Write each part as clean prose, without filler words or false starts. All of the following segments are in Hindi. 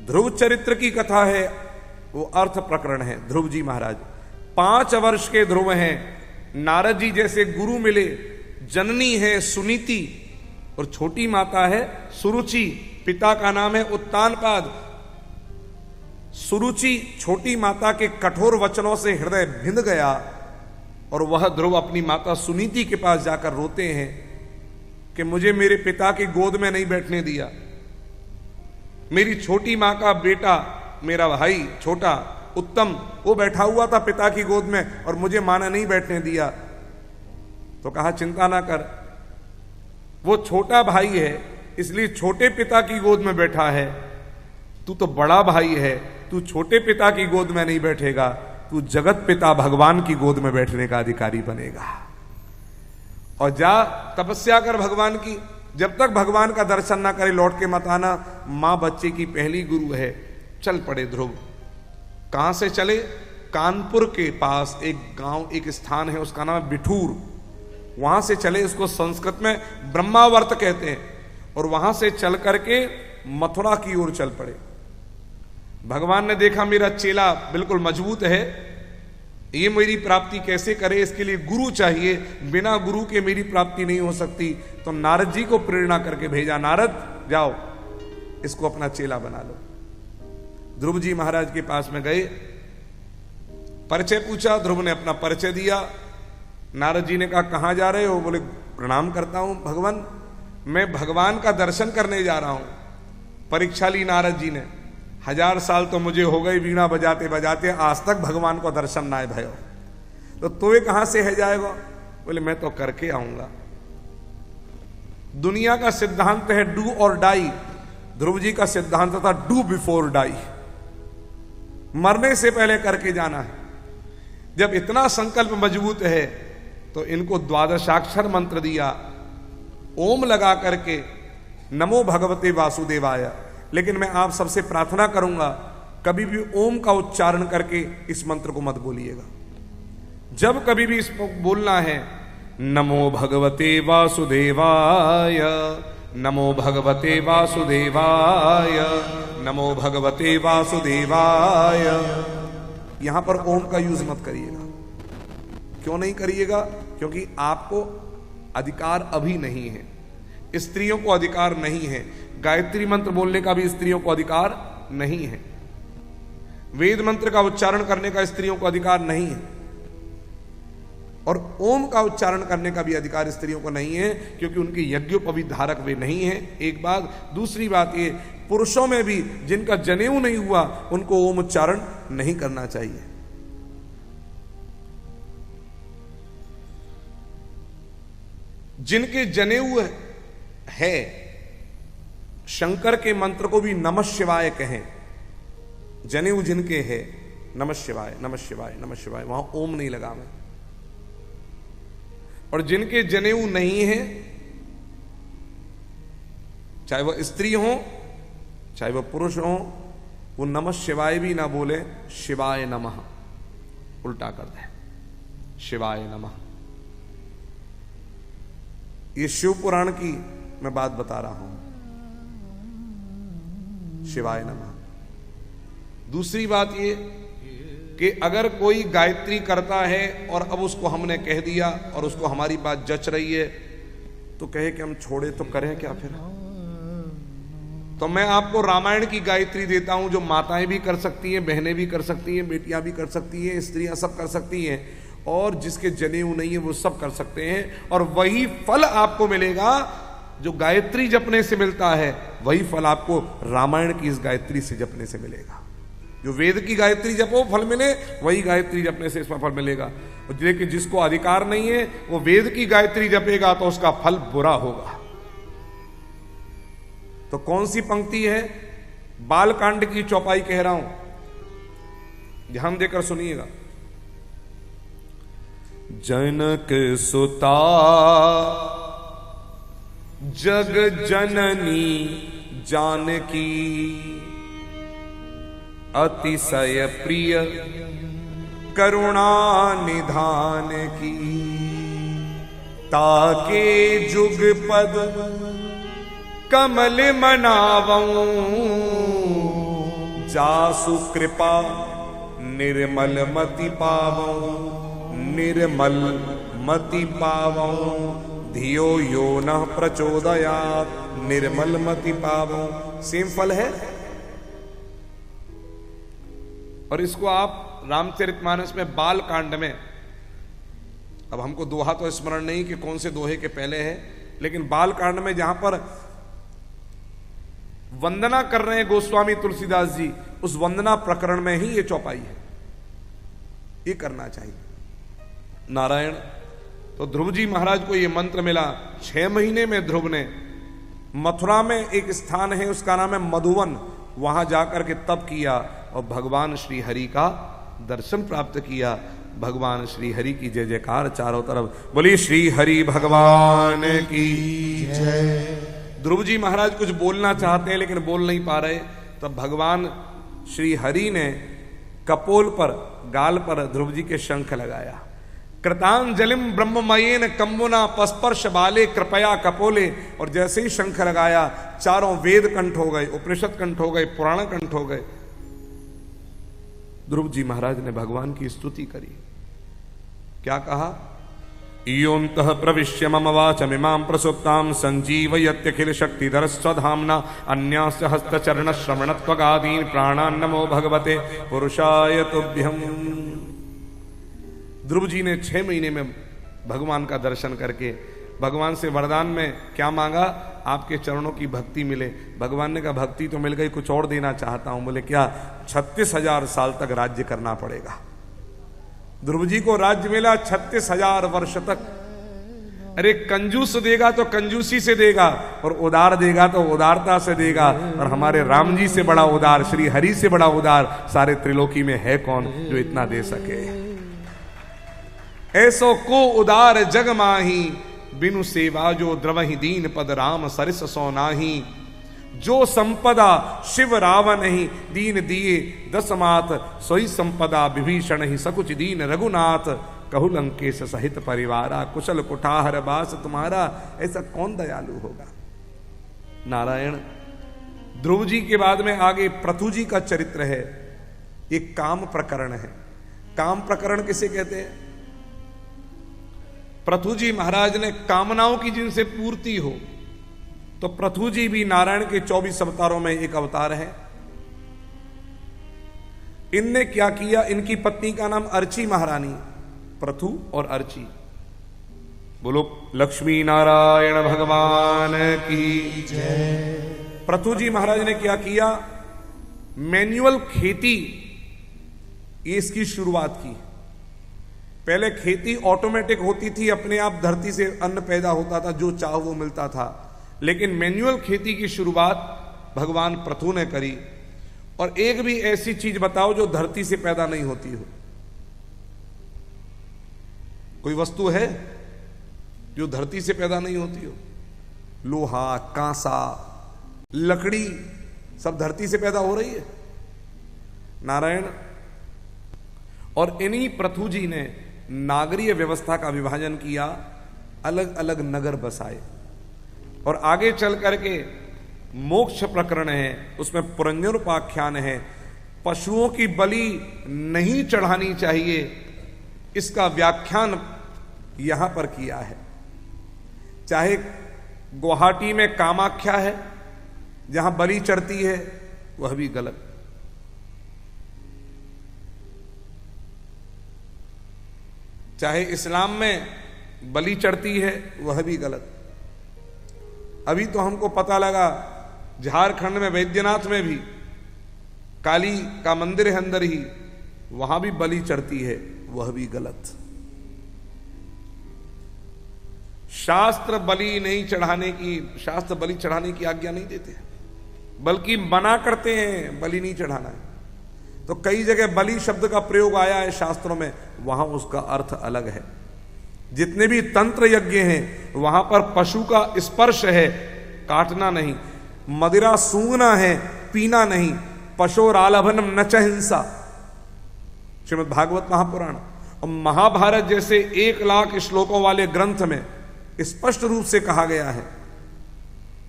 ध्रुव चरित्र की कथा है, वो अर्थ प्रकरण है। ध्रुव जी महाराज 5 वर्ष के ध्रुव हैं। नारद जी जैसे गुरु मिले, जननी है सुनीति और छोटी माता है सुरुचि, पिता का नाम है उत्तानपाद। सुरुचि छोटी माता के कठोर वचनों से हृदय भिंद गया और वह ध्रुव अपनी माता सुनीति के पास जाकर रोते हैं कि मुझे मेरे पिता की गोद में नहीं बैठने दिया। मेरी छोटी माँ का बेटा, मेरा भाई छोटा उत्तम, वो बैठा हुआ था पिता की गोद में और मुझे मां ने नहीं बैठने दिया। तो कहा चिंता ना कर, वो छोटा भाई है इसलिए छोटे पिता की गोद में बैठा है, तू तो बड़ा भाई है, तू छोटे पिता की गोद में नहीं बैठेगा, तू जगत पिता भगवान की गोद में बैठने का अधिकारी बनेगा। और जा तपस्या कर भगवान की, जब तक भगवान का दर्शन ना करे लौट के मत आना। मां बच्चे की पहली गुरु है। चल पड़े ध्रुव। कहां से चले? कानपुर के पास एक गांव, एक स्थान है, उसका नाम है बिठूर। वहां से चले, इसको संस्कृत में ब्रह्मावर्त कहते हैं। और वहां से चल करके मथुरा की ओर चल पड़े। भगवान ने देखा मेरा चेला बिल्कुल मजबूत है, ये मेरी प्राप्ति कैसे करे, इसके लिए गुरु चाहिए, बिना गुरु के मेरी प्राप्ति नहीं हो सकती। तो नारद जी को प्रेरणा करके भेजा, नारद जाओ इसको अपना चेला बना लो। ध्रुव जी महाराज के पास में गए, परिचय पूछा, ध्रुव ने अपना परिचय दिया। नारद जी ने कहा कहां जा रहे हो? बोले प्रणाम करता हूं भगवान, मैं भगवान का दर्शन करने जा रहा हूं। परीक्षा ली नारद जी ने, 1000 साल तो मुझे हो गए वीणा बजाते बजाते, आज तक भगवान को दर्शन ना भयो। तो तुम्हें कहां से है जाएगा? बोले मैं तो करके आऊंगा। दुनिया का सिद्धांत है डू और डाई, ध्रुव जी का सिद्धांत था डू बिफोर डाई, मरने से पहले करके जाना है। जब इतना संकल्प मजबूत है तो इनको द्वादशाक्षर मंत्र दिया, ओम लगा करके, नमो भगवते वासुदेवाय। लेकिन मैं आप सबसे प्रार्थना करूंगा कभी भी ओम का उच्चारण करके इस मंत्र को मत बोलिएगा। जब कभी भी इसको बोलना है, नमो भगवते वासुदेवाय, नमो भगवते वासुदेवाय, नमो भगवते वासुदेवाय, यहां पर ओम का यूज मत करिएगा। क्यों नहीं करिएगा? क्योंकि आपको अधिकार अभी नहीं है, स्त्रियों को अधिकार नहीं है, गायत्री मंत्र बोलने का भी स्त्रियों को अधिकार नहीं है, वेद मंत्र का उच्चारण करने का स्त्रियों को अधिकार नहीं है, और ओम का उच्चारण करने का भी अधिकार स्त्रियों को नहीं है, क्योंकि उनके यज्ञोपवीत धारक वे नहीं है। एक बात। दूसरी बात ये, पुरुषों में भी जिनका जनेऊ नहीं हुआ उनको ओम उच्चारण नहीं करना चाहिए। जिनके जनेऊ है, शंकर के मंत्र को भी नमः शिवाय कहें। जनेऊ जिनके है, नमः शिवाय नमः शिवाय नमः शिवाय, वहां ओम नहीं लगा मैं। और जिनके जनेऊ नहीं है, चाहे वह स्त्री हो चाहे वह पुरुष हो, वो नमः शिवाय भी ना बोले, शिवाय नमः उल्टा कर दे, शिवाय नमः। ये शिव पुराण की मैं बात बता रहा हूं, शिवाय नमः। दूसरी बात ये कि अगर कोई गायत्री करता है और अब उसको हमने कह दिया और उसको हमारी बात जच रही है, तो कहे कि हम छोड़े तो करें क्या फिर? तो मैं आपको रामायण की गायत्री देता हूं, जो माताएं भी कर सकती हैं, बहनें भी कर सकती हैं, बेटियां भी कर सकती हैं, स्त्रियां सब कर सकती हैं, और जिसके जनेऊ नहीं है वो सब कर सकते हैं। और वही फल आपको मिलेगा जो गायत्री जपने से मिलता है, वही फल आपको रामायण की इस गायत्री से जपने से मिलेगा। जो वेद की गायत्री जपो फल मिले, वही गायत्री जपने से इसमें फल मिलेगा। और लेकिन जिसको अधिकार नहीं है वो वेद की गायत्री जपेगा तो उसका फल बुरा होगा। तो कौन सी पंक्ति है? बालकांड की चौपाई कह रहा हूं, ध्यान देकर सुनिएगा। जनक सुता जग जननी जानकी, अतिशय प्रिय करुणा निधान की, ताके जुग पद कमल मनावऊं, जासु कृपा निर्मल मति पावो, निर्मल मति पावो, धियो यो न प्रचोदयात्, निर्मल मति पावो। सेम फल है। और इसको आप रामचरितमानस में बाल कांड में, अब हमको दोहा तो स्मरण नहीं कि कौन से दोहे के पहले है, लेकिन बाल कांड में जहां पर वंदना कर रहे हैं गोस्वामी तुलसीदास जी, उस वंदना प्रकरण में ही ये चौपाई है। ये करना चाहिए। नारायण। तो ध्रुव जी महाराज को ये मंत्र मिला। 6 महीने में ध्रुव ने मथुरा में एक स्थान है, उसका नाम है मधुवन, वहां जाकर के तप किया और भगवान श्री हरि का दर्शन प्राप्त किया। भगवान श्री हरि की जय जयकार चारों तरफ। बोली श्री हरि भगवान की जय। ध्रुव जी महाराज कुछ बोलना चाहते हैं लेकिन बोल नहीं पा रहे, तब भगवान श्री हरि ने कपोल पर, गाल पर ध्रुव जी के शंख लगाया। कृतांजलिम ब्रह्ममयेन कंबुना पस्पर्श बाले कृपया कपोले। और जैसे ही शंख लगाया, चारों वेद कंठ हो गए, उपनिषद कंठ हो गए, पुराण कंठ हो गए। ध्रुव जी महाराज ने भगवान की स्तुति करी। क्या कहा? योऽन्तः प्रविश्य मम वाचमिमां प्रसुप्तां संजीवयत्यखिल शक्तिधर स्वधाम्ना अन्यास्य हस्तचरण श्रवणत्वगादीन् प्राणान् नमो भगवते पुरुषाय तुभ्यम्। ध्रुव जी ने 6 महीने में भगवान का दर्शन करके भगवान से वरदान में क्या मांगा? आपके चरणों की भक्ति मिले। भगवान ने कहा भक्ति तो मिल गई, कुछ और देना चाहता हूं। बोले क्या? 36,000 साल तक राज्य करना पड़ेगा। ध्रुव जी को राज्य मिला 36,000 वर्ष तक। अरे कंजूस देगा तो कंजूसी से देगा, और उदार देगा तो उदारता से देगा। और हमारे राम जी से बड़ा उदार, श्री हरि से बड़ा उदार सारे त्रिलोकी में है कौन जो इतना दे सके? ऐसो को उदार जग माही, बिनु सेवा जो द्रवहि दीन पद राम सरिस सो नाही। जो संपदा शिव रावण ही दीन दिए दसमात, सोई संपदा विभीषण ही सकुच दीन रघुनाथ। कहु लंकेश सहित परिवारा, कुशल कुठार बास तुम्हारा। ऐसा कौन दयालु होगा? नारायण। ध्रुव जी के बाद में आगे पृथु जी का चरित्र है। एक काम प्रकरण है। काम प्रकरण किसे कहते हैं? पृथु जी महाराज ने कामनाओं की जिनसे पूर्ति हो, तो पृथु जी भी नारायण के 24 अवतारों में एक अवतार है। इनने क्या किया? इनकी पत्नी का नाम अर्ची महारानी। पृथु और अर्ची। बोलो लक्ष्मी नारायण भगवान की जय। पृथु जी महाराज ने क्या किया? मैन्युअल खेती, ये इसकी शुरुआत की। पहले खेती ऑटोमेटिक होती थी, अपने आप धरती से अन्न पैदा होता था, जो चाहो वो मिलता था। लेकिन मैन्युअल खेती की शुरुआत भगवान पृथु ने करी। और एक भी ऐसी चीज बताओ जो धरती से पैदा नहीं होती हो। कोई वस्तु है जो धरती से पैदा नहीं होती हो? लोहा, कांसा, लकड़ी सब धरती से पैदा हो रही है। नारायण। और इन्हीं पृथु जी ने नागरीय व्यवस्था का विभाजन किया, अलग अलग नगर बसाए। और आगे चल करके मोक्ष प्रकरण है, उसमें पुरंजनोपाख्यान है। पशुओं की बलि नहीं चढ़ानी चाहिए, इसका व्याख्यान यहां पर किया है। चाहे गुवाहाटी में कामाख्या है जहां बलि चढ़ती है, वह भी गलत। चाहे इस्लाम में बलि चढ़ती है, वह भी गलत। अभी तो हमको पता लगा झारखंड में वैद्यनाथ में भी काली का मंदिर है अंदर ही, वहां भी बलि चढ़ती है, वह भी गलत। शास्त्र बलि नहीं चढ़ाने की, शास्त्र बलि चढ़ाने की आज्ञा नहीं देते, बल्कि मना करते हैं बलि नहीं चढ़ाना है। तो कई जगह बलि शब्द का प्रयोग आया है शास्त्रों में, वहां उसका अर्थ अलग है। जितने भी तंत्र यज्ञ हैं वहां पर पशु का स्पर्श है, काटना नहीं। मदिरा सूंघना है, पीना नहीं। पशोरालभनम न च हिंसा, श्रीमद् भागवत महापुराण। और महाभारत जैसे 1 लाख श्लोकों वाले ग्रंथ में स्पष्ट रूप से कहा गया है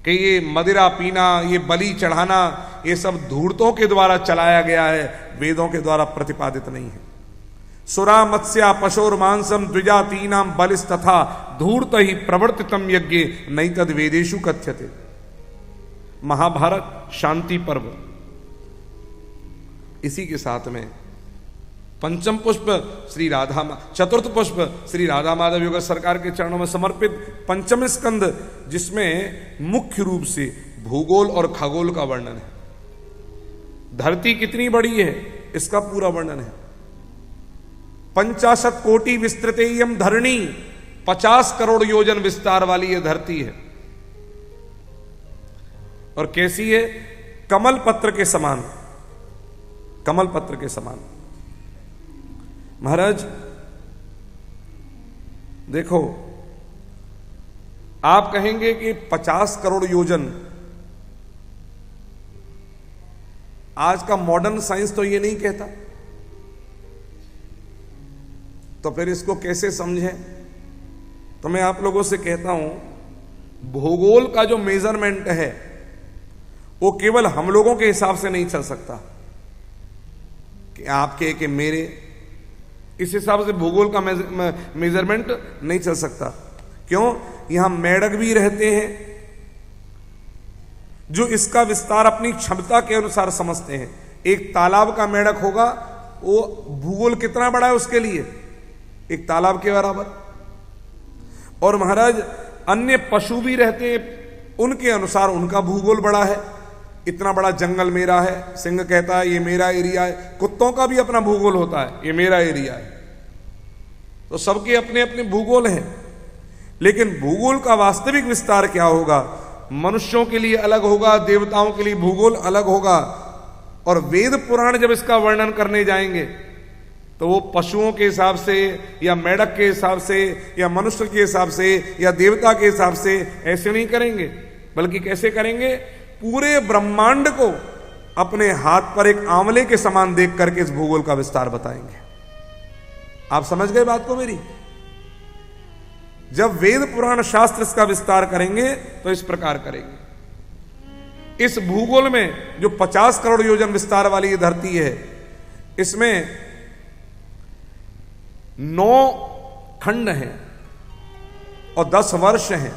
कि ये मदिरा पीना, ये बलि चढ़ाना, ये सब धूर्तों के द्वारा चलाया गया है, वेदों के द्वारा प्रतिपादित नहीं है। सुरा मत्स्या पशोर मांसम द्विजातीनाम बलिस्तथा धूर्त ही प्रवर्तितम यज्ञ नहीं तद वेदेशु कथ्यते। महाभारत शांति पर्व। इसी के साथ में पंचम पुष्प श्री राधा, चतुर्थ पुष्प श्री राधा माधव योगेश सरकार के चरणों में समर्पित पंचम स्कंद, जिसमें मुख्य रूप से भूगोल और खगोल का वर्णन है। धरती कितनी बड़ी है इसका पूरा वर्णन है। 50 कोटि विस्तृतेयम धरणी, 50 करोड़ योजन विस्तार वाली यह धरती है। और कैसी है? कमल पत्र के समान, कमल पत्र के समान। महाराज देखो, आप कहेंगे कि 50 करोड़ योजन, आज का मॉडर्न साइंस तो ये नहीं कहता, तो फिर इसको कैसे समझें? तो मैं आप लोगों से कहता हूं, भूगोल का जो मेजरमेंट है वो केवल हम लोगों के हिसाब से नहीं चल सकता कि आपके कि मेरे, इस हिसाब से भूगोल का मेजरमेंट नहीं चल सकता। क्यों? यहां मेढक भी रहते हैं जो इसका विस्तार अपनी क्षमता के अनुसार समझते हैं। एक तालाब का मेढक होगा, वो भूगोल कितना बड़ा है उसके लिए? एक तालाब के बराबर। और महाराज अन्य पशु भी रहते हैं, उनके अनुसार उनका भूगोल बड़ा है। इतना बड़ा जंगल मेरा है, सिंह कहता है ये मेरा एरिया है। कुत्तों का भी अपना भूगोल होता है, ये मेरा एरिया है। तो सबके अपने अपने भूगोल हैं, लेकिन भूगोल का वास्तविक विस्तार क्या होगा? मनुष्यों के लिए अलग होगा, देवताओं के लिए भूगोल अलग होगा। और वेद पुराण जब इसका वर्णन करने जाएंगे तो वो पशुओं के हिसाब से या मेढक के हिसाब से या मनुष्य के हिसाब से या देवता के हिसाब से ऐसे नहीं करेंगे, बल्कि कैसे करेंगे? पूरे ब्रह्मांड को अपने हाथ पर एक आंवले के समान देख करके इस भूगोल का विस्तार बताएंगे। आप समझ गए बात को मेरी? जब वेद पुराण शास्त्र इसका विस्तार करेंगे तो इस प्रकार करेंगे। इस भूगोल में जो 50 करोड़ योजन विस्तार वाली ये धरती है, इसमें 9 खंड हैं और 10 वर्ष हैं।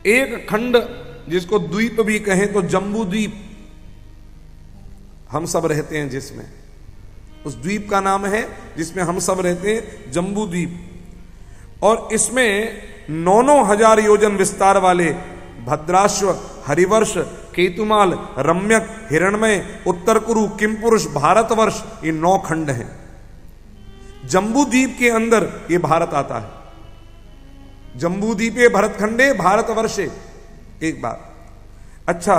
एक खंड जिसको द्वीप भी कहें तो जम्बू द्वीप, हम सब रहते हैं जिसमें, उस द्वीप का नाम है जिसमें हम सब रहते हैं, जम्बू द्वीप। और इसमें 9 हजार योजन विस्तार वाले भद्राश्व, हरिवर्ष, केतुमाल, रम्यक, हिरणमय, उत्तर कुरु, किमपुरुष, भारतवर्ष, ये 9 खंड हैं। जम्बू द्वीप के अंदर ये भारत आता है। जम्बू द्वीपे भरतखंडे भारतवर्षे, एक बात। अच्छा,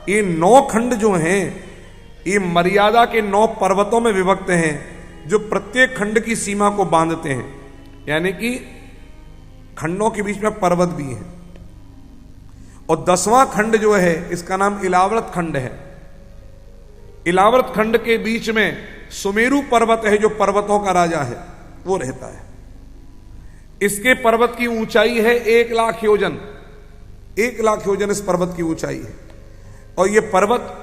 ये 9 खंड जो हैं ये मर्यादा के 9 पर्वतों में विभक्त हैं, जो प्रत्येक खंड की सीमा को बांधते हैं। यानी कि खंडों के बीच में पर्वत भी हैं। और 10वां खंड जो है इसका नाम इलाव्रत खंड है। इलाव्रत खंड के बीच में सुमेरु पर्वत है, जो पर्वतों का राजा है, वो रहता है। इसके पर्वत की ऊंचाई है 1 लाख योजन। 1 लाख योजन इस पर्वत की ऊंचाई है। और यह पर्वत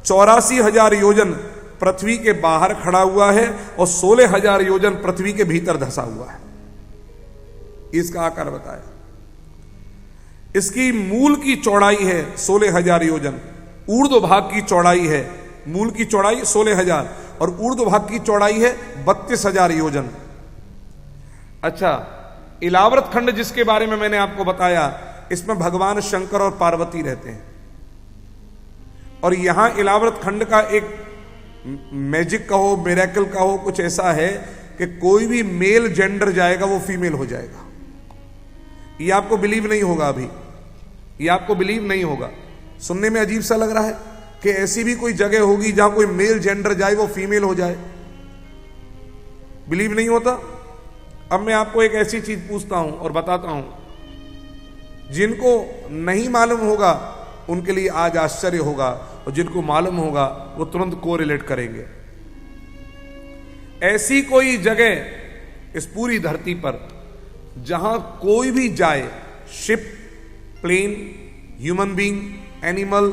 84,000 योजन पृथ्वी के बाहर खड़ा हुआ है और 16,000 योजन पृथ्वी के भीतर धंसा हुआ है। इसका आकार बताया। इसकी मूल की चौड़ाई है 16,000 योजन। ऊर्ध्व भाग की चौड़ाई है, मूल की चौड़ाई 16,000 और ऊर्ध्व भाग की चौड़ाई है 32,000 योजन। अच्छा, इलाव्रत खंड जिसके बारे में मैंने आपको बताया, इसमें भगवान शंकर और पार्वती रहते हैं। और यहां इलाव्रत खंड का एक मैजिक कहो, मिरेकल कहो, कुछ ऐसा है कि कोई भी मेल जेंडर जाएगा वो फीमेल हो जाएगा। ये आपको बिलीव नहीं होगा अभी, ये आपको बिलीव नहीं होगा। सुनने में अजीब सा लग रहा है कि ऐसी भी कोई जगह होगी जहां कोई मेल जेंडर जाए वो फीमेल हो जाए। बिलीव नहीं होता। अब मैं आपको एक ऐसी चीज पूछता हूं और बताता हूं, जिनको नहीं मालूम होगा उनके लिए आज आश्चर्य होगा, और जिनको मालूम होगा वो तुरंत कोरिलेट करेंगे। ऐसी कोई जगह इस पूरी धरती पर जहां कोई भी जाए, ship plane, human being, animal,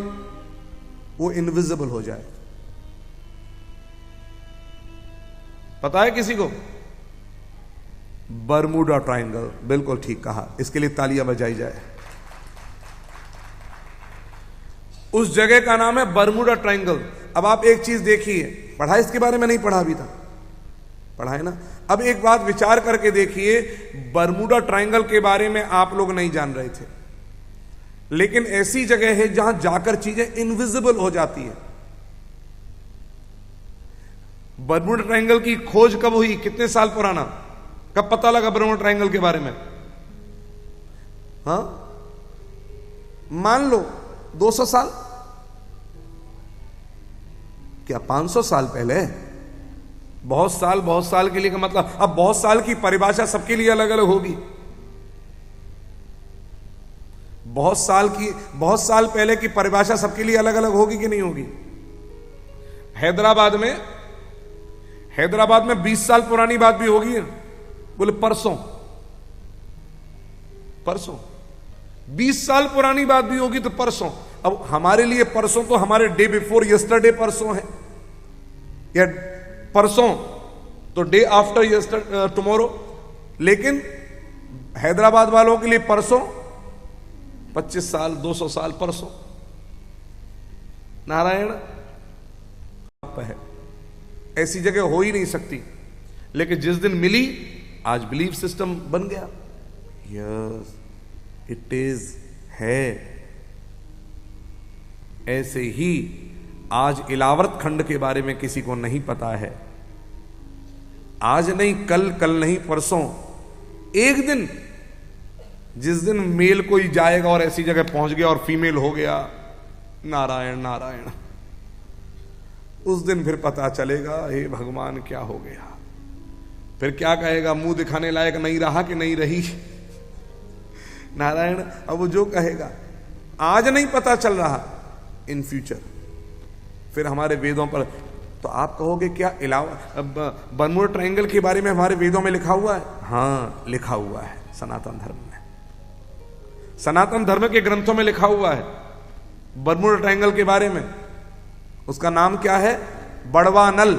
वो इनविजिबल हो जाए। पता है किसी को? बरमूडा ट्रायंगल, बिल्कुल ठीक कहा, इसके लिए तालियां बजाई जाए। उस जगह का नाम है बरमूडा ट्रायंगल। अब आप एक चीज देखिए, पढ़ा इसके बारे में? नहीं पढ़ा अभी तक? पढ़ा है ना? अब एक बात विचार करके देखिए, बरमूडा ट्रायंगल के बारे में आप लोग नहीं जान रहे थे, लेकिन ऐसी जगह है जहां जाकर चीजें इनविजिबल हो जाती है। बरमूडा ट्रायंगल की खोज कब हुई? कितने साल पुराना? कब पता लगा बरमूडा ट्रायंगल के बारे में? हाँ, मान लो 200 साल, क्या 500 साल पहले? बहुत साल के लिए का मतलब, अब बहुत साल की परिभाषा सबके लिए अलग अलग होगी। बहुत साल पहले की परिभाषा सबके लिए अलग अलग होगी कि नहीं होगी? हैदराबाद में 20 साल पुरानी बात भी होगी। बोले परसों 20 साल पुरानी बात भी होगी तो परसों। अब हमारे लिए परसों तो हमारे डे बिफोर यस्टरडे परसों है, या परसों तो डे आफ्टर टुमारो, लेकिन हैदराबाद वालों के लिए परसों 25 साल 200 साल परसों। नारायण है, ऐसी जगह हो ही नहीं सकती, लेकिन जिस दिन मिली आज बिलीफ सिस्टम बन गया। यस इट इज है। ऐसे ही आज इलावर्त खंड के बारे में किसी को नहीं पता है। आज नहीं कल, कल नहीं परसों, एक दिन जिस दिन मेल कोई जाएगा और ऐसी जगह पहुंच गया और फीमेल हो गया, नारायण नारायण, उस दिन फिर पता चलेगा हे भगवान क्या हो गया। फिर क्या कहेगा? मुंह दिखाने लायक नहीं रहा कि नहीं रही? नारायण। अब वो जो कहेगा, आज नहीं पता चल रहा, इन फ्यूचर फिर हमारे वेदों पर। तो आप कहोगे क्या बरमूडा ट्रायंगल के बारे में हमारे वेदों में लिखा हुआ है? हाँ लिखा हुआ है, सनातन धर्म में, सनातन धर्म के ग्रंथों में लिखा हुआ है बरमूडा ट्रायंगल के बारे में। उसका नाम क्या है? बड़वानल,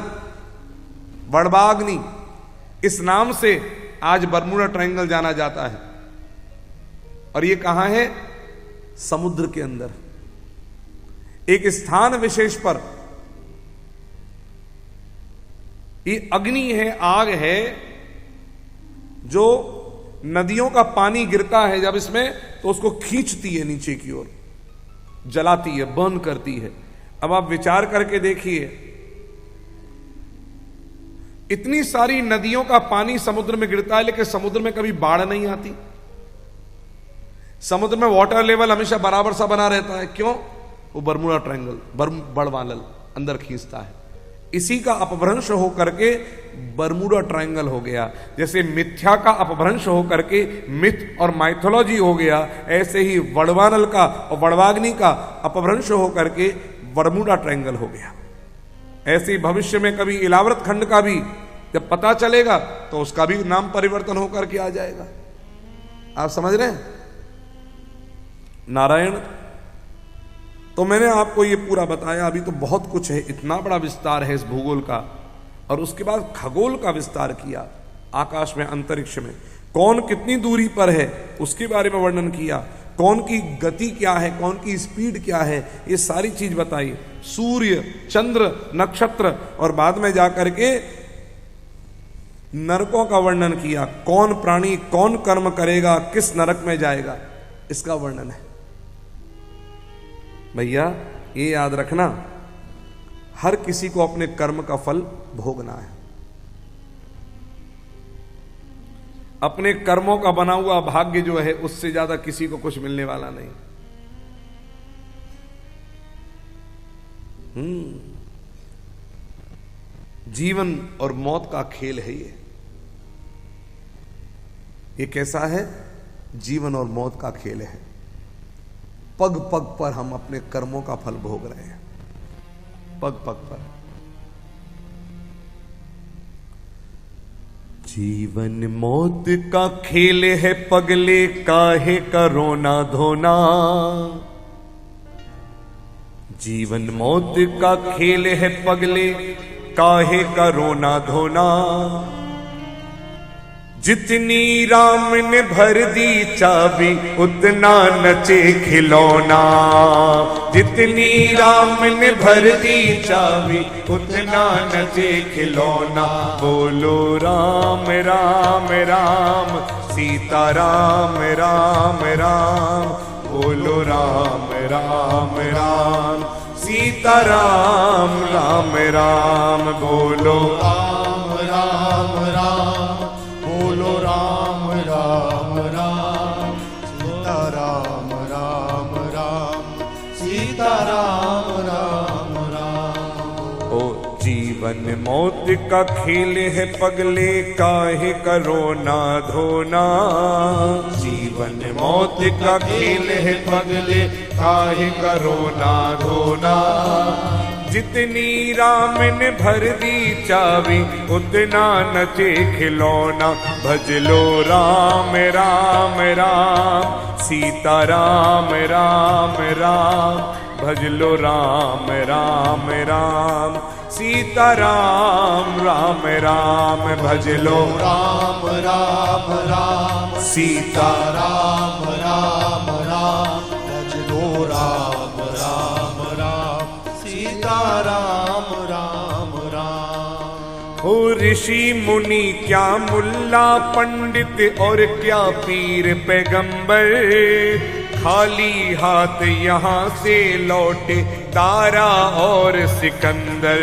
बड़वाग्नि, इस नाम से आज बरमूडा ट्रायंगल जाना जाता है। और ये कहां है? समुद्र के अंदर, एक स्थान विशेष पर। ये अग्नि है, आग है, जो नदियों का पानी गिरता है जब इसमें, तो उसको खींचती है नीचे की ओर, जलाती है, बर्न करती है। अब आप विचार करके देखिए, इतनी सारी नदियों का पानी समुद्र में गिरता है, लेकिन समुद्र में कभी बाढ़ नहीं आती। समुद्र में वाटर लेवल हमेशा बराबर सा बना रहता है। क्यों? वो बरमूडा ट्रायंगल, बड़वानल अंदर खींचता है। इसी का अपभ्रंश हो करके बरमूडा ट्रायंगल हो गया। जैसे मिथ्या का अपभ्रंश हो करके मिथ और माइथोलॉजी हो गया, ऐसे ही बड़वानल का और बड़वाग्नि का अपभ्रंश हो करके बरमूडा ट्रायंगल हो गया। ऐसे भविष्य में कभी इलावर्त खंड का भी जब पता चलेगा तो उसका भी नाम परिवर्तन होकर के आ जाएगा। आप समझ रहे हैं? नारायण। तो मैंने आपको ये पूरा बताया, अभी तो बहुत कुछ है, इतना बड़ा विस्तार है इस भूगोल का। और उसके बाद खगोल का विस्तार किया, आकाश में, अंतरिक्ष में कौन कितनी दूरी पर है उसके बारे में वर्णन किया, कौन की गति क्या है, कौन की स्पीड क्या है, ये सारी चीज बताई। सूर्य, चंद्र, नक्षत्र, और बाद में जाकर के नरकों का वर्णन किया। कौन प्राणी कौन कर्म करेगा, किस नरक में जाएगा, इसका वर्णन है। भैया ये याद रखना, हर किसी को अपने कर्म का फल भोगना है। अपने कर्मों का बना हुआ भाग्य जो है, उससे ज्यादा किसी को कुछ मिलने वाला नहीं। जीवन और मौत का खेल है ये। ये कैसा है? जीवन और मौत का खेल है। पग पग पर हम अपने कर्मों का फल भोग रहे हैं, पग पग पर। जीवन मौत का खेल है पगले, काहे करो ना धोना। जीवन मौत का खेल है पगले, काहे करो ना धोना। जितनी राम ने भर दी चाबी, उतना नचे खिलौना। जितनी राम ने भर दी चाबी, उतना नचे खिलौना। बोलो राम राम राम, सीता राम राम राम। बोलो राम राम राम, सीता राम राम राम। बोलो राम राम राम, बोलो राम राम राम। सीता राम राम राम, सीता राम राम राम। ओ जीवन मौत का खेल है पगले, काहे करो ना धोना। जीवन मौत का खेल है पगले, काहे करो ना धोना। जितनी राम ने भर दी चाबी, उतना नचे खिलौना। भज लो राम राम राम, सीता राम राम राम। भज लो राम राम राम, सीता राम राम राम। भज लो राम राम राम, सीता राम राम राम। भज लो राम राम राम, सीता राम राम राम। हो ऋषि मुनि क्या मुल्ला पंडित, और क्या पीर पैगंबर। खाली हाथ यहाँ से लौटे तारा और सिकंदर।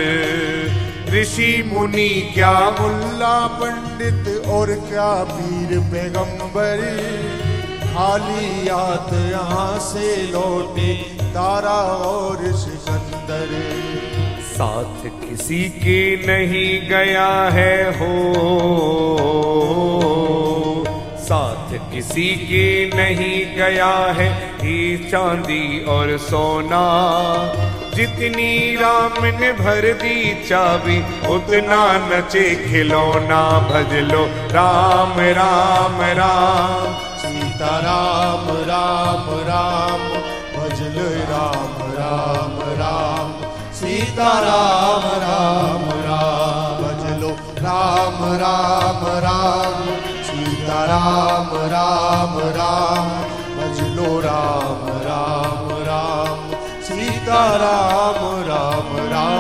ऋषि मुनि क्या मुल्ला पंडित और क्या पीर पैगंबर। खाली हाथ यहाँ से लौटे तारा और सिकंदर। साथ किसी के नहीं गया है हो, साथ किसी के नहीं गया है ये चांदी और सोना। जितनी राम ने भर दी चाबी, उतना नचे खिलौना। भज लो राम राम राम, सीता राम राम राम। भज लो राम राम राम, सीता राम राम राम। भज लो राम राम राम, सीता राम राम राम। भज लो राम राम राम, सीता राम राम राम।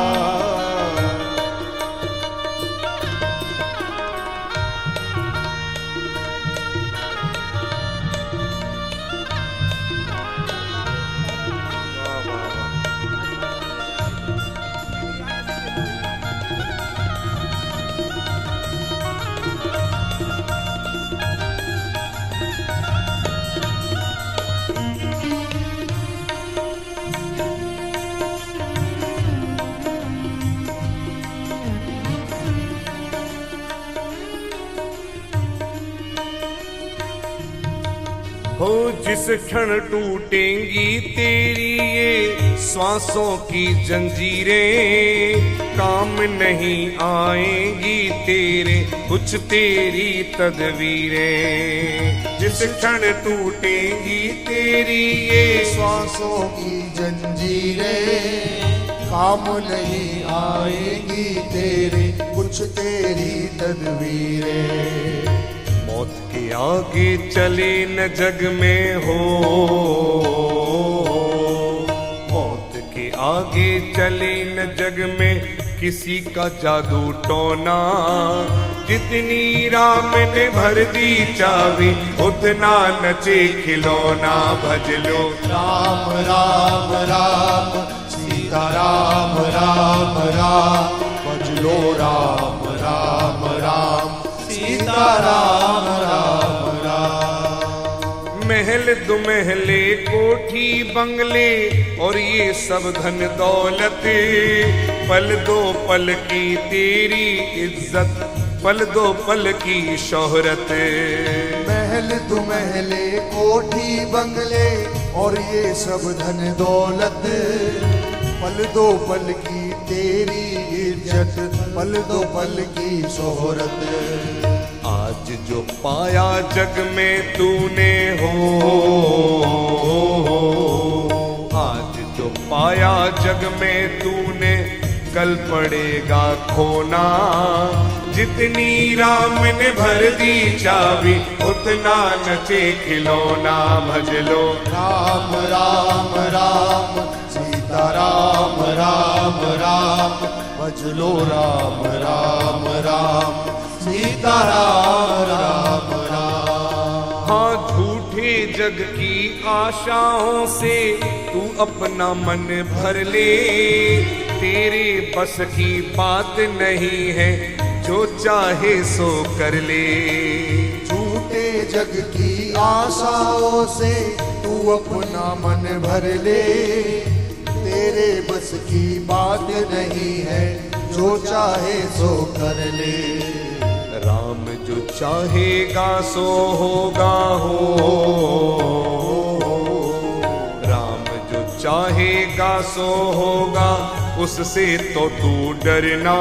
हो जिस क्षण टूटेंगी तेरी ये श्वासों की जंजीरें, काम नहीं आएंगी तेरे कुछ तेरी तदबीरें। जिस क्षण टूटेंगी तेरी ये श्वासों की जंजीरें, काम नहीं आएगी तेरे कुछ तेरी तदबीरें। मौत के आगे चले न जग में हो, मौत के आगे चले न जग में किसी का जादू टोना। जितनी राम ने भर दी चाबी, उतना नचे खिलौना। भज लो राम राम राम, सीता राम राम राम। भज लो राम राम राम, सीता राम राम राम। महल दुमहले कोठी बंगले और ये सब धन दौलत, पल दो पल की तेरी इज्जत, पल दो पल की शोहरत। महल दुमहले कोठी बंगले और ये सब धन दौलत, पल दो पल की तेरी इज्जत, पल दो पल की शोहरत। आज जो पाया जग में तूने हो, आज जो पाया जग में तूने कल पड़ेगा खोना। जितनी राम ने भर दी चाबी उतना नचे खिलौना। भज लो राम राम राम सीता राम राम राम, भज लो राम राम राम सीता राम राम राम। हाँ, झूठे जग की आशाओं से तू अपना मन भर ले, तेरे बस की बात नहीं है जो चाहे सो कर ले। झूठे जग की आशाओं से तू अपना मन भर ले, तेरे बस की बात नहीं है जो चाहे सो कर ले। राम जो चाहेगा सो होगा हो, राम जो चाहेगा सो होगा, उससे तो तू डरना।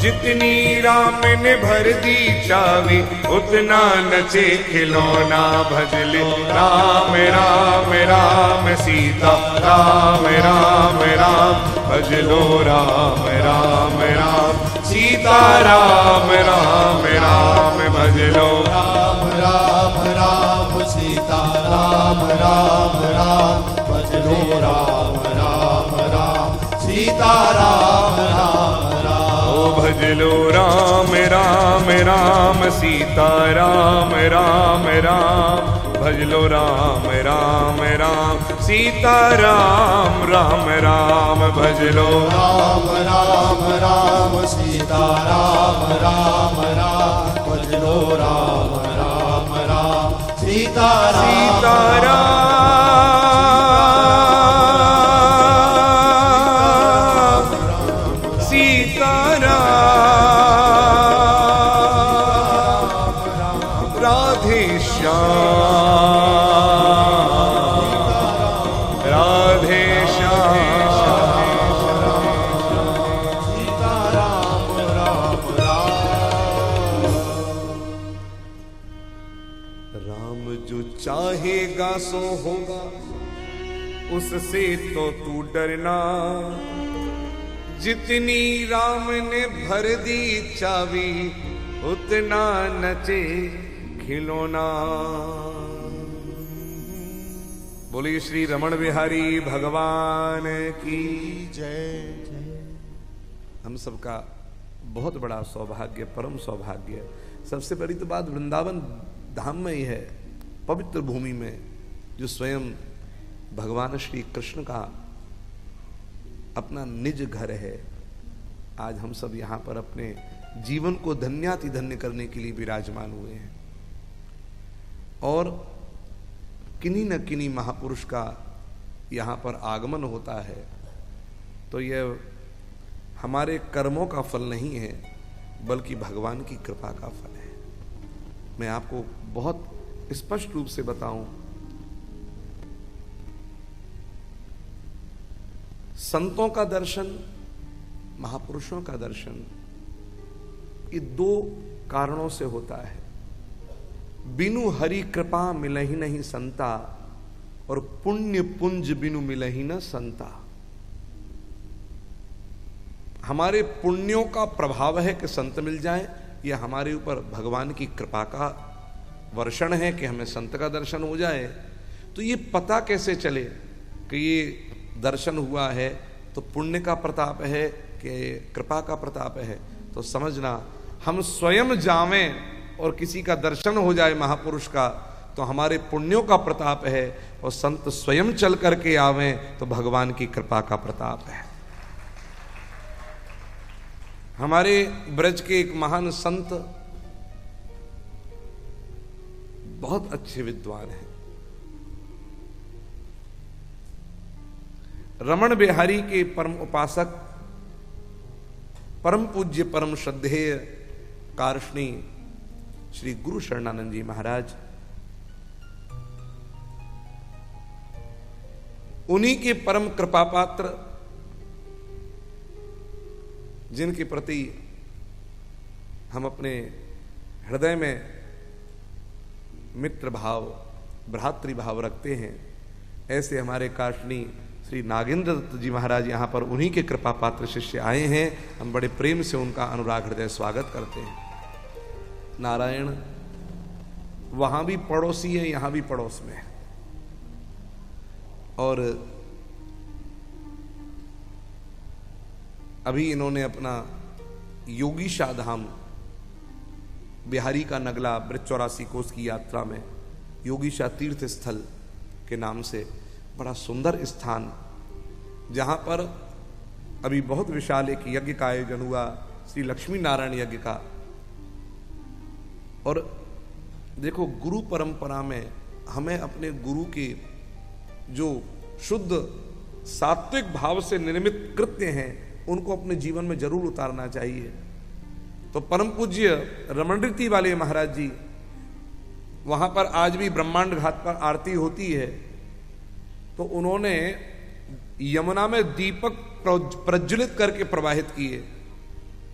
जितनी राम ने भर दी चाबी उतना नचे खिलौना। भज ले राम राम राम सीता राम राम राम, भज लो राम राम राम सीता राम राम राम, भज लो राम राम राम सीता राम राम राम, भज लो राम राम राम सीता राम राम राम। ओ भज लो राम राम राम सीता राम राम राम, भज लो राम राम राम सीता राम राम राम, भज लो राम राम राम सीता राम राम राम, भज लो राम राम राम सीता राम। सो होगा उससे तो तू डरना। जितनी राम ने भर दी चाबी उतना नचे खिलौना। बोलिए श्री रमण बिहारी भगवान की जय। हम सबका बहुत बड़ा सौभाग्य, परम सौभाग्य। सबसे बड़ी तो बात वृंदावन धाम में ही है, पवित्र भूमि में, जो स्वयं भगवान श्री कृष्ण का अपना निज घर है। आज हम सब यहाँ पर अपने जीवन को धन्यातिधन्य करने के लिए विराजमान हुए हैं और किन्हीं न किन्हीं महापुरुष का यहाँ पर आगमन होता है, तो यह हमारे कर्मों का फल नहीं है बल्कि भगवान की कृपा का फल है। मैं आपको बहुत स्पष्ट रूप से बताऊं, संतों का दर्शन, महापुरुषों का दर्शन, ये दो कारणों से होता है। बिनु हरि कृपा मिलहि नहीं संता, और पुण्य पुंज बिनु मिलहि न संता। हमारे पुण्यों का प्रभाव है कि संत मिल जाए, या हमारे ऊपर भगवान की कृपा का वर्षण है कि हमें संत का दर्शन हो जाए। तो ये पता कैसे चले कि ये दर्शन हुआ है तो पुण्य का प्रताप है कि कृपा का प्रताप है? तो समझना, हम स्वयं जावें और किसी का दर्शन हो जाए महापुरुष का तो हमारे पुण्यों का प्रताप है, और संत स्वयं चल करके आवें तो भगवान की कृपा का प्रताप है। हमारे ब्रज के एक महान संत, बहुत अच्छे विद्वान हैं, रमण बिहारी के परम उपासक, परम पूज्य, परम श्रद्धेय कारष्णी श्री गुरु शरणानंद जी महाराज, उन्हीं के परम कृपा पात्र, जिनके प्रति हम अपने हृदय में मित्र भाव, भ्रातृ भाव रखते हैं। ऐसे हमारे काशनी श्री नागेंद्र दत्त जी महाराज यहाँ पर उन्हीं के कृपा पात्र शिष्य आए हैं। हम बड़े प्रेम से उनका अनुराग हृदय स्वागत करते हैं। नारायण, वहां भी पड़ोसी है, यहां भी पड़ोस में है। और अभी इन्होंने अपना योगीशा धाम, बिहारी का नगला, ब्रज 84 कोस की यात्रा में योगीशा तीर्थ स्थल के नाम से बड़ा सुंदर स्थान, जहां पर अभी बहुत विशाल एक यज्ञ का आयोजन हुआ, श्री लक्ष्मी नारायण यज्ञ का। और देखो, गुरु परंपरा में हमें अपने गुरु के जो शुद्ध सात्विक भाव से निर्मित कृत्य हैं उनको अपने जीवन में जरूर उतारना चाहिए। तो परम पूज्य रमणरीति वाले महाराज जी, वहां पर आज भी ब्रह्मांड घाट पर आरती होती है, तो उन्होंने यमुना में दीपक प्रज्वलित करके प्रवाहित किए।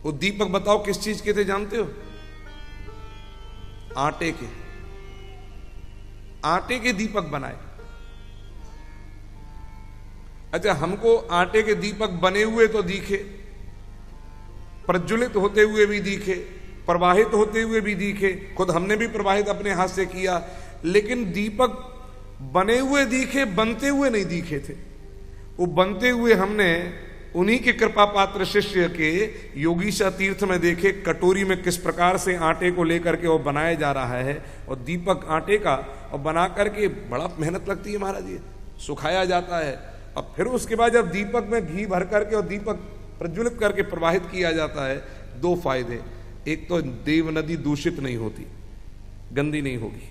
वो दीपक बताओ किस चीज के थे जानते हो? आटे के। आटे के दीपक बनाए। अच्छा, हमको आटे के दीपक बने हुए तो दिखे, प्रज्वलित होते हुए भी दिखे, प्रवाहित होते हुए भी दिखे, खुद हमने भी प्रवाहित अपने हाथ से किया, लेकिन दीपक बने हुए दिखे, बनते हुए नहीं दिखे थे। वो बनते हुए हमने उन्हीं के कृपा पात्र शिष्य के योगीशा तीर्थ में देखे, कटोरी में किस प्रकार से आटे को लेकर के वो बनाया जा रहा है, और दीपक आटे का, और बना करके बड़ा मेहनत लगती है महाराज जी, सुखाया जाता है, और फिर उसके बाद जब दीपक में घी भर करके और दीपक प्रज्वलित करके प्रवाहित किया जाता है, दो फायदे। एक तो देव नदी दूषित नहीं होती, गंदी नहीं होगी,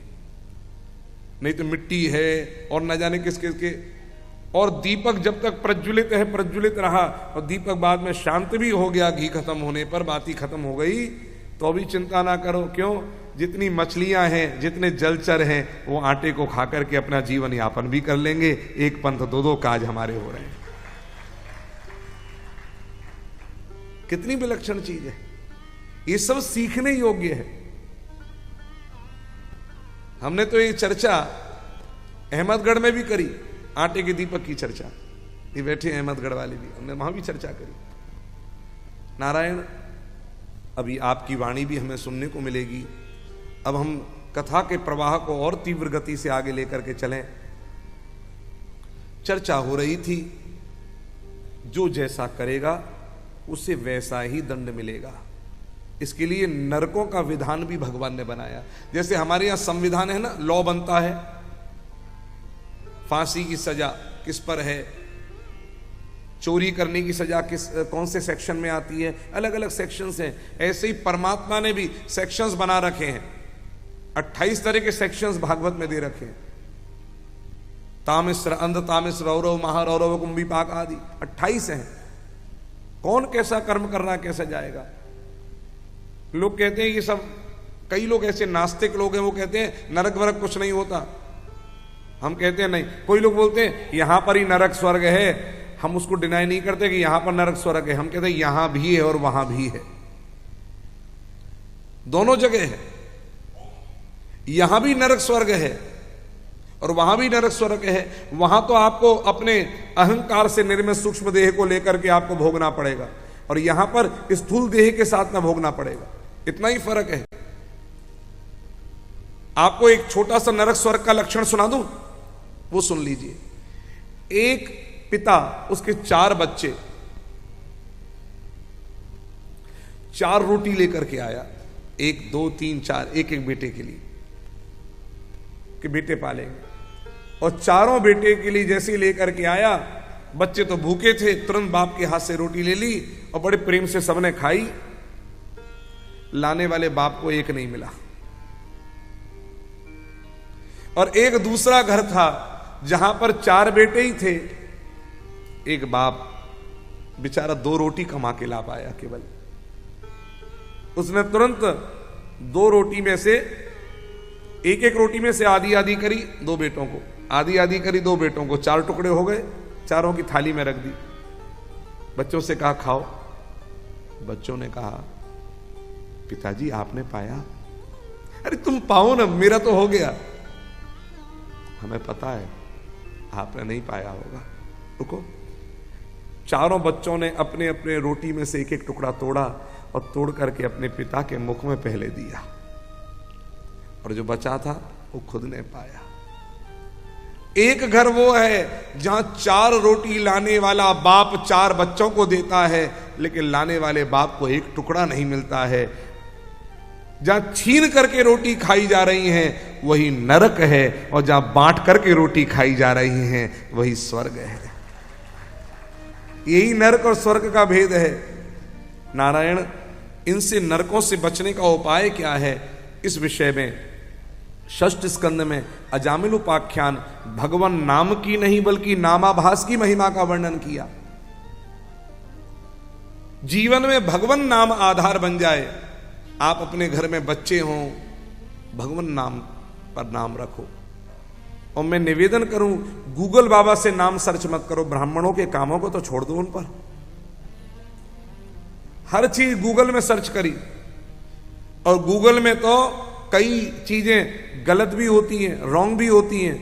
नहीं तो मिट्टी है और न जाने किस किस के, और दीपक जब तक प्रज्वलित है, प्रज्वलित रहा, और दीपक बाद में शांत भी हो गया, घी खत्म होने पर बाती खत्म हो गई, तो अभी चिंता ना करो। क्यों? जितनी मछलियां हैं, जितने जलचर हैं, वो आटे को खा करके अपना जीवन यापन भी कर लेंगे। एक पंथ दो दो काज हमारे हो रहे हैं। कितनी विलक्षण चीज है ये, सब सीखने योग्य है। हमने तो ये चर्चा अहमदगढ़ में भी करी, आटे के दीपक की चर्चा। ये बैठे अहमदगढ़ वाले भी, हमने वहां भी चर्चा करी। नारायण, अभी आपकी वाणी भी हमें सुनने को मिलेगी। अब हम कथा के प्रवाह को और तीव्र गति से आगे लेकर के चलें। चर्चा हो रही थी, जो जैसा करेगा उसे वैसा ही दंड मिलेगा। इसके लिए नरकों का विधान भी भगवान ने बनाया। जैसे हमारे यहां संविधान है ना, लॉ बनता है, फांसी की सजा किस पर है, चोरी करने की सजा किस कौन से सेक्शन में आती है, अलग अलग सेक्शंस हैं। ऐसे ही परमात्मा ने भी सेक्शंस बना रखे हैं। 28 तरह के सेक्शंस भागवत में दे रखे हैं। तामिश्र, अंध तामिश्र, रौरव, महारौरव, कुंभी पाक आदि 28 हैं। कौन कैसा कर्म कर रहा है, कैसा जाएगा। लोग कहते हैं ये सब, कई लोग ऐसे नास्तिक लोग हैं, वो कहते हैं नरक वरक कुछ नहीं होता। हम कहते हैं नहीं। कोई लोग बोलते हैं यहां पर ही नरक स्वर्ग है, हम उसको डिनाई नहीं करते कि यहां पर नरक स्वर्ग है। हम कहते हैं यहां भी है और वहां भी है, दोनों जगह है। यहां भी नरक स्वर्ग है और वहां भी नरक स्वर्ग है। वहां तो आपको अपने अहंकार से निर्मित सूक्ष्म देह को लेकर के आपको भोगना पड़ेगा, और यहां पर स्थूल देह के साथ में भोगना पड़ेगा। इतना ही फर्क है। आपको एक छोटा सा नरक स्वर्ग का लक्षण सुना दूं, वो सुन लीजिए। एक पिता, उसके 4 बच्चे, 4 रोटी लेकर के आया, 1 2 3 4, एक एक बेटे के लिए, कि बेटे पालेंगे। और चारों बेटे के लिए जैसे लेकर के आया, बच्चे तो भूखे थे, तुरंत बाप के हाथ से रोटी ले ली और बड़े प्रेम से सबने खाई। लाने वाले बाप को एक नहीं मिला। और एक दूसरा घर था जहां पर 4 बेटे ही थे। एक बाप बेचारा 2 रोटी कमा के ला पाया केवल। उसने तुरंत 2 रोटी में से एक एक रोटी में से आधी आधी करी 2 बेटों को, आधी आधी करी 2 बेटों को, 4 टुकड़े हो गए, चारों की थाली में रख दी। बच्चों से कहा खाओ। बच्चों ने कहा पिताजी आपने पाया अरे तुम पाओ ना, मेरा तो हो गया। हमें पता है आपने नहीं पाया होगा। रुको। चारों बच्चों ने अपने अपने रोटी में से एक एक टुकड़ा तोड़ा और तोड़ करके अपने पिता के मुख में पहले दिया, और जो बचा था वो खुद ने पाया। एक घर वो है जहां 4 रोटी लाने वाला बाप 4 बच्चों को देता है, लेकिन लाने वाले बाप को एक टुकड़ा नहीं मिलता है। जहां छीन करके रोटी खाई जा रही है वही नरक है, और जहां बांट करके रोटी खाई जा रही है वही स्वर्ग है। यही नरक और स्वर्ग का भेद है। नारायण इनसे नरकों से बचने का उपाय क्या है, इस विषय में षष्ठ स्कंद में अजामिल उपाख्यान भगवान नाम की नहीं बल्कि नामाभास की महिमा का वर्णन किया। जीवन में भगवान नाम आधार बन जाए। आप अपने घर में बच्चे हों, भगवान नाम पर नाम रखो। और मैं निवेदन करूं, गूगल बाबा से नाम सर्च मत करो। ब्राह्मणों के कामों को तो छोड़ दो उन पर। हर चीज गूगल में सर्च करी, और गूगल में तो कई चीजें गलत भी होती हैं, रॉन्ग भी होती हैं।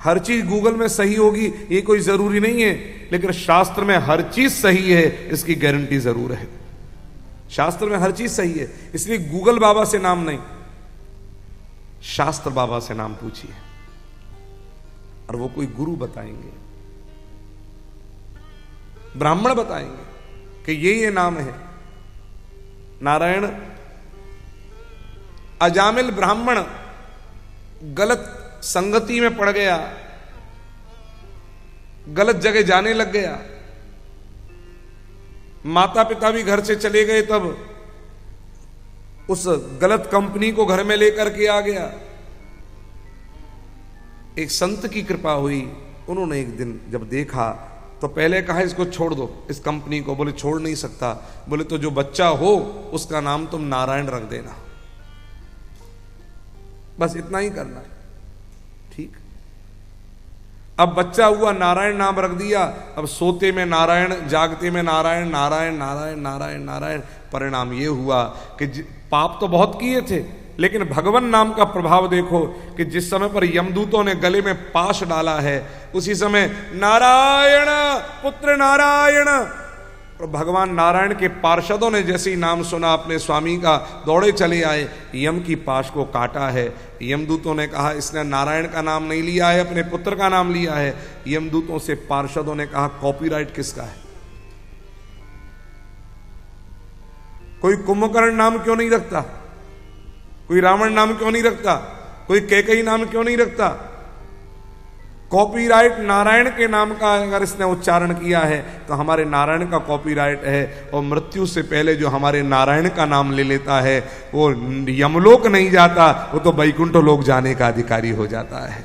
हर चीज गूगल में सही होगी ये कोई जरूरी नहीं है, लेकिन शास्त्र में हर चीज सही है इसकी गारंटी जरूर है। शास्त्र में हर चीज सही है, इसलिए गूगल बाबा से नाम नहीं, शास्त्र बाबा से नाम पूछिए, और वो कोई गुरु बताएंगे, ब्राह्मण बताएंगे कि ये नाम है। नारायण अजामिल ब्राह्मण गलत संगति में पड़ गया, गलत जगह जाने लग गया। माता पिता भी घर से चले गए, तब उस गलत कंपनी को घर में लेकर के आ गया। एक संत की कृपा हुई, उन्होंने एक दिन जब देखा तो पहले कहा इसको छोड़ दो, इस कंपनी को। बोले छोड़ नहीं सकता। बोले तो जो बच्चा हो उसका नाम तुम नारायण रख देना, बस इतना ही करना है। ठीक। अब बच्चा हुआ, नारायण नाम रख दिया। अब सोते में नारायण, जागते में नारायण, नारायण नारायण नारायण नारायण। परिणाम ये हुआ कि पाप तो बहुत किए थे, लेकिन भगवान नाम का प्रभाव देखो कि जिस समय पर यमदूतों ने गले में पाश डाला है, उसी समय नारायण पुत्र नारायण, और भगवान नारायण के पार्षदों ने जैसे ही नाम सुना अपने स्वामी का, दौड़े चले आए, यम की पाश को काटा है। यमदूतों ने कहा इसने नारायण का नाम नहीं लिया है, अपने पुत्र का नाम लिया है। यमदूतों से पार्षदों ने कहा कॉपीराइट किसका है? कोई कुंभकर्ण नाम क्यों नहीं रखता? कोई रावण नाम क्यों नहीं रखता? कोई कैकेयी नाम क्यों नहीं रखता? कॉपीराइट नारायण के नाम का अगर इसने उच्चारण किया है तो हमारे नारायण का कॉपीराइट है। और मृत्यु से पहले जो हमारे नारायण का नाम ले लेता है वो यमलोक नहीं जाता, वो तो वैकुंठ लोक जाने का अधिकारी हो जाता है।